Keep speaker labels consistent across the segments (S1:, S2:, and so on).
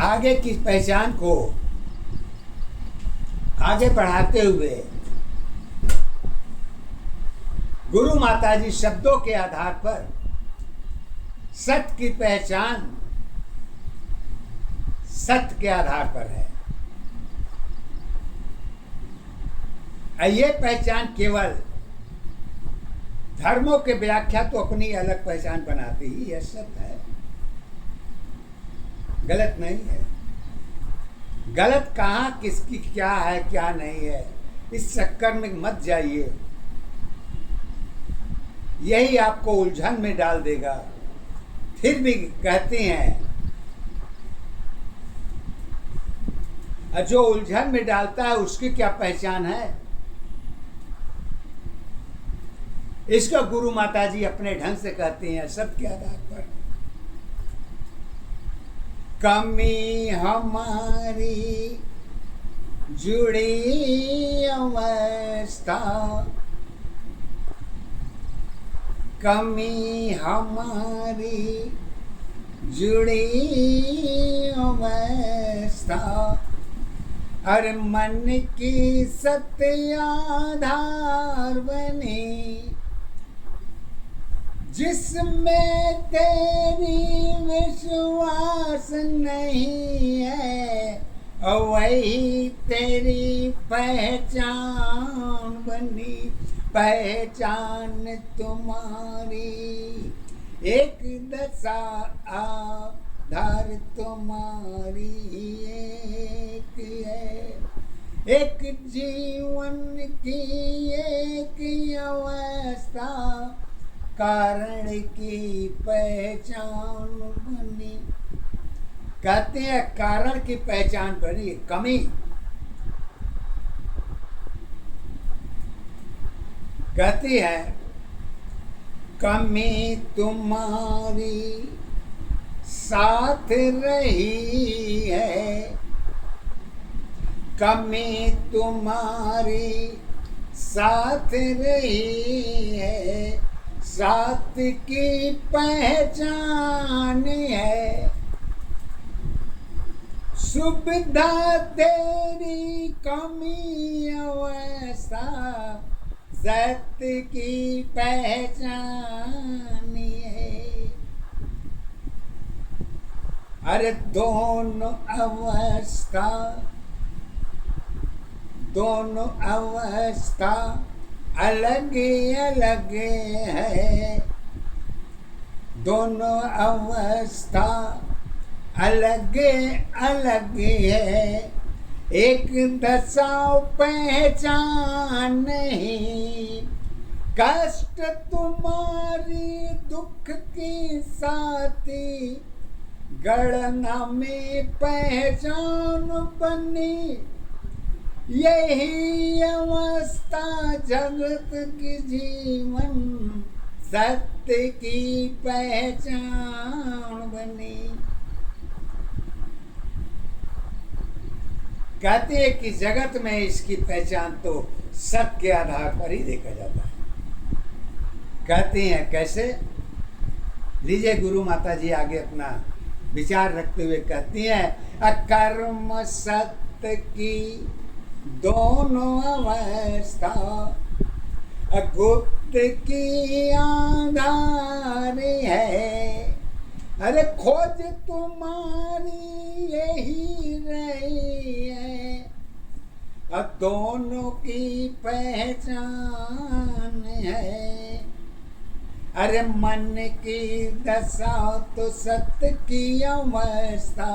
S1: आगे की पहचान को आगे बढ़ाते हुए गुरु माताजी शब्दों के आधार पर सत्य की पहचान सत्य के आधार पर है। ये पहचान केवल धर्मों के व्याख्या तो अपनी अलग पहचान बनाती ही, यह सत्य है, गलत नहीं है। गलत कहाँ किसकी क्या है क्या नहीं है, इस चक्कर में मत जाइए, यही आपको उलझन में डाल देगा। फिर भी कहते हैं जो उलझन में डालता है उसकी क्या पहचान है, इसको गुरु माताजी अपने ढंग से कहते हैं सत्य के आधार पर। कमी हमारी जुड़ी अवस्था, कमी हमारी जुड़ी अवस्था, हर मन की सत्य आधार बनी, जिसमें तेरी विश्वास नहीं है वही तेरी पहचान बनी। पहचान तुम्हारी एक दशा आधार तुम्हारी एक है, एक जीवन की एक अवस्था, कारण की पहचान बनी। कहते हैं कारण की पहचान बनी, कमी कहती है कमी तुम्हारी साथ रही है, कमी तुम्हारी साथ रही है, साथ की पहचान है, सुविधा तेरी कमी अवस्था, सत्य की पहचान है। अरे दोनों अवस्था अलग अलग है, दोनों अवस्था अलग अलग है, एक दशा पहचान नहीं, कष्ट तुम्हारी दुख की साथी, गणना में पहचान बनी, यही अवस्था जगत की जीवन सत्य की पहचान बनी। कहते हैं कि जगत में इसकी पहचान तो सत्य के आधार पर ही देखा जाता है। कहते हैं कैसे, लीजिए गुरु माता जी आगे अपना विचार रखते हुए कहती हैं अकर्म सत्य की दोनों अवस्था, गुप्त की आधार है, अरे खोज तुम्हारी यही रही है, दोनों की पहचान है, अरे मन की दशा तो सत्य की अवस्था,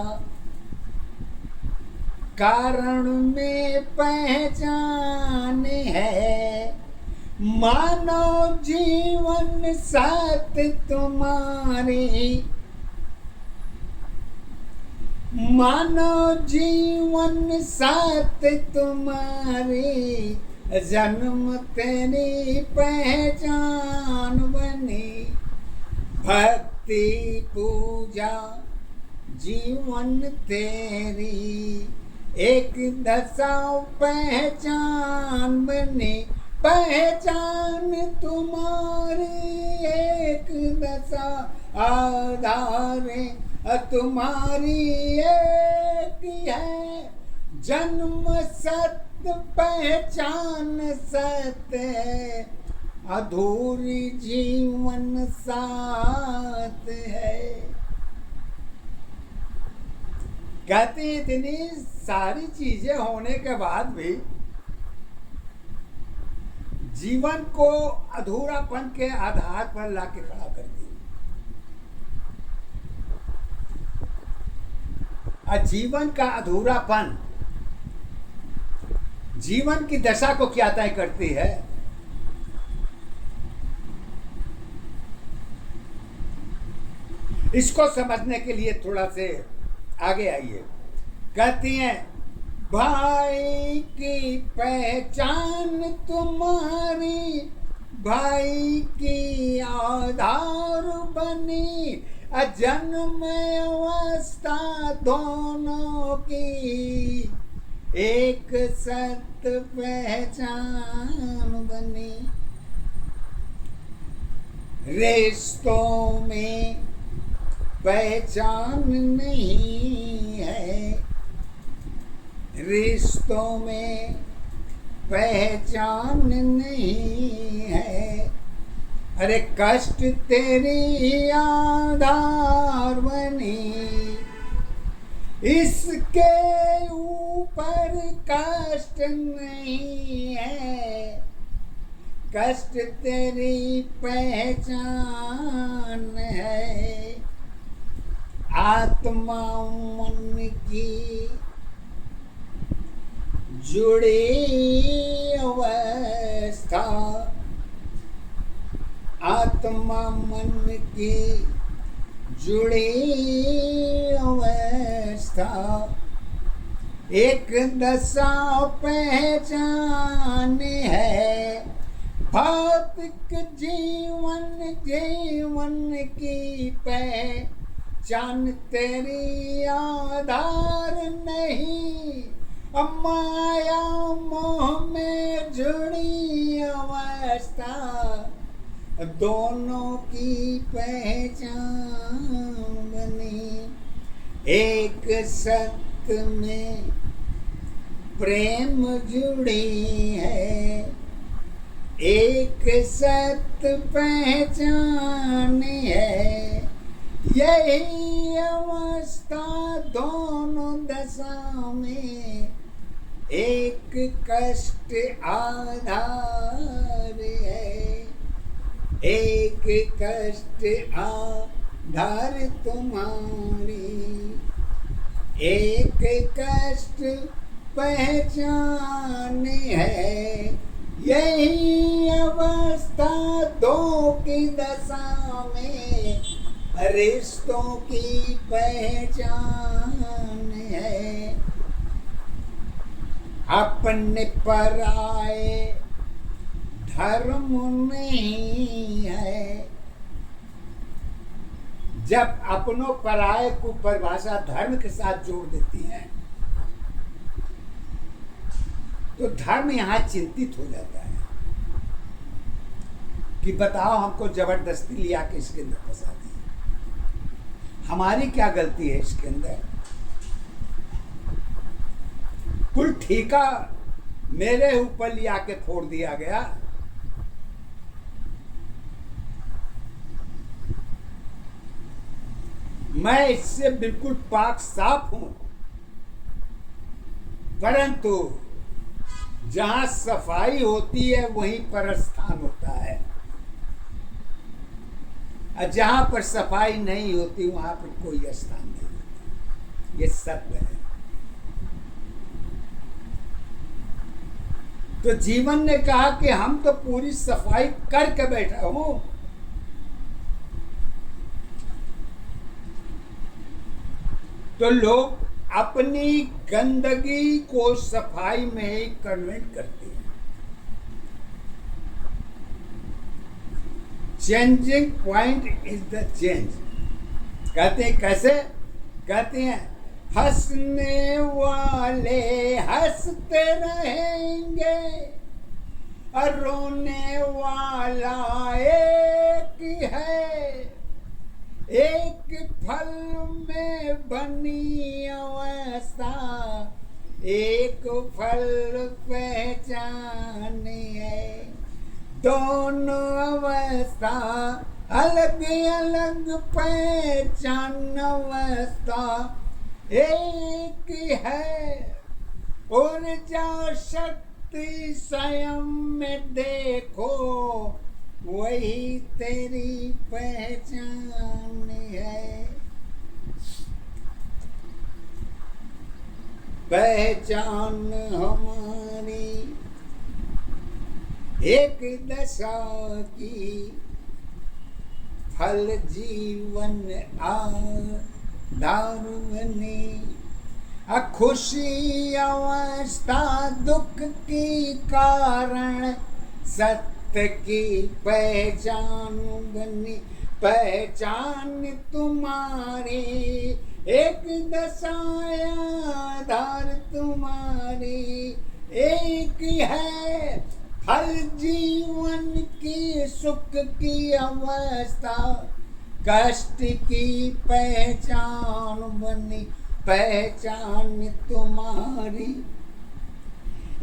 S1: कारण में पहचान है, मानव जीवन सत्य तुम्हारी, मानव जीवन सत्य तुम्हारी, जन्म तेरी पहचान बनी, भक्ति पूजा जीवन तेरी, एक दशा पहचान बनी, पहचान तुम्हारी एक दशा आधार तुम्हारी है, जन्म सत्य पहचान सत्य है, अधूरी जीवन साथ है। कहते हैं इतनी सारी चीजें होने के बाद भी जीवन को अधूरापन के आधार पर लाके खड़ा कर दी। जीवन का अधूरापन जीवन की दशा को क्या तय करती है? इसको समझने के लिए थोड़ा से आगे आइए। कहती हैं, भाई की पहचान तुम्हारी भाई की आधार बनी, जन्म अवस्था दोनों की एक सत्य पहचान बनी। रिश्तों में पहचान नहीं है, रिश्तों में पहचान नहीं है, अरे कष्ट तेरी आधार बनी, इसके ऊपर कष्ट नहीं है, कष्ट तेरी पहचान है। आत्मा मन की जुड़ी अवस्था, आत्मा मन की जुड़ी अवस्था, एक दशा पहचान है, भौतिक जीवन जीवन की पहचान तेरी आधार नहीं, माया मोह में जुड़ी अवस्था दोनों की पहचान बनी। एक सत्य में प्रेम जुड़ी है, एक सत्य पहचान है, यही अवस्था दोनों दशा में एक कष्ट आधार है, एक कष्ट आधार तुम्हारी, एक कष्ट पहचान है, यही अवस्था दो की दशा में रिश्तों की पहचान है। अपने पराए धर्म नहीं है, जब अपनों पराये को परिभाषा धर्म के साथ जोड़ देती हैं तो धर्म यहां चिंतित हो जाता है कि बताओ हमको जबरदस्ती लिया के इसके अंदर फंसा दिया, हमारी क्या गलती है इसके अंदर? कुल ठीका मेरे ऊपर लिया के फोड़ दिया गया। मैं इससे बिल्कुल पाक साफ हूं, परंतु जहां सफाई होती है वहीं पर स्थान होता है, और जहां पर सफाई नहीं होती वहां पर कोई स्थान नहीं होता। ये सत्य है। तो जीवन ने कहा कि हम तो पूरी सफाई करके बैठा हूं, तो लोग अपनी गंदगी को सफाई में ही कन्वर्ट करते हैं। Changing point is the change. कहते हैं कैसे? कहते हैं हंसने वाले हंसते रहेंगे और रोने वाला एक है, एक फल में बनी अवस्था अवस्था एक फल पहचान है। दोनों अवस्था अलग अलग पहचान अवस्था एक है। ऊर्जा शक्ति स्वयं में देखो वही तेरी पहचान है। पहचान हमारी एक दशा की फल जीवन दारुनी। खुशी अवस्था दुख की कारण सत्य की पहचान बनी। पहचान तुम्हारी एक दशाया आधार तुम्हारी एक है। फल जीवन की सुख की अवस्था कष्ट की पहचान बनी। पहचान तुम्हारी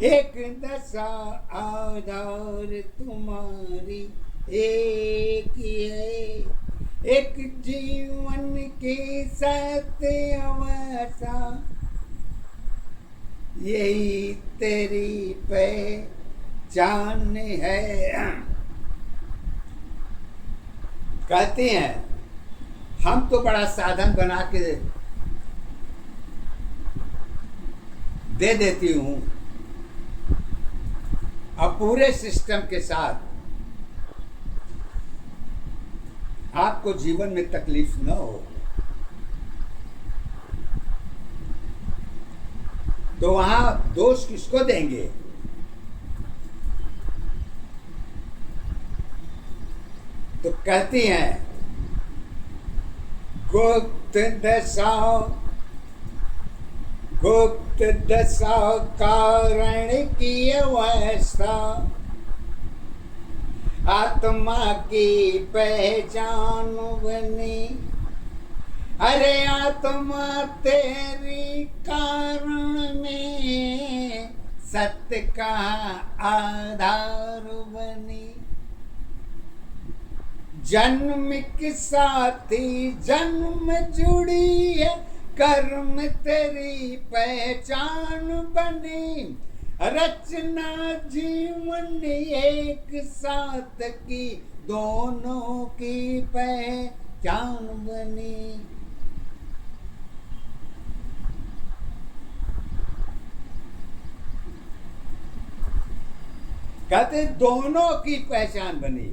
S1: एक दशा आधार तुम्हारी एक है। एक जीवन की सत्य अवस्था यही तेरी पहचान है। कहते हैं हम तो बड़ा साधन बना के दे देती हूं और पूरे सिस्टम के साथ आपको जीवन में तकलीफ न हो, तो वहां दोष किसको देंगे? तो कहती हैं गुप्त दशा कारण की अवस्था आत्मा की पहचान बनी। अरे आत्मा तेरी कारण में सत्य का आधार बनी। जन्म के साथी जन्म जुड़ी है कर्म तेरी पहचान बनी। रचना जीवन एक साथ की दोनों की पहचान बनी। कहते दोनों की पहचान बनी।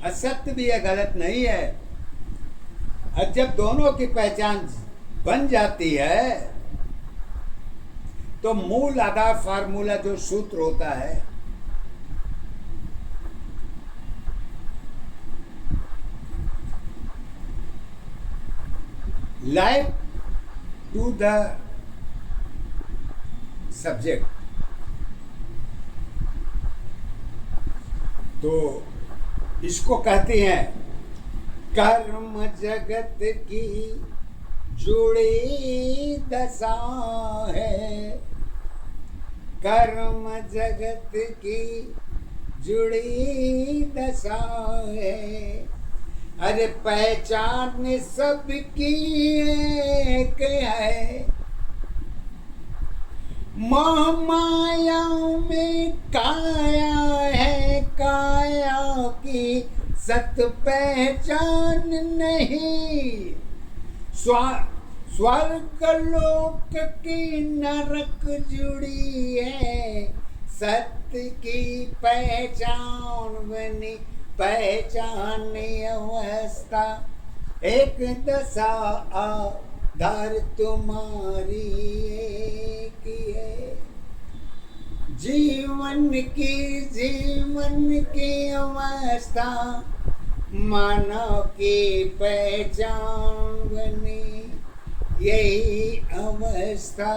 S1: असत्य भी है, गलत नहीं है। और जब दोनों की पहचान बन जाती है तो मूल आधार फार्मूला जो सूत्र होता है, लाइफ टू द सब्जेक्ट, तो इसको कहते हैं कर्म जगत की जुड़ी दशा है। कर्म जगत की जुड़ी दशा है। अरे पहचान सबकी एक है। मोह माया में काया है, काया की सत पहचान नहीं। स्वर्ग लोक की नरक जुड़ी है, सत्य की पहचान बनी। पहचान अवस्था एक दशा आधार तुम्हारी एक है। जीवन की अवस्था मानव की पहचान बनी। यही अवस्था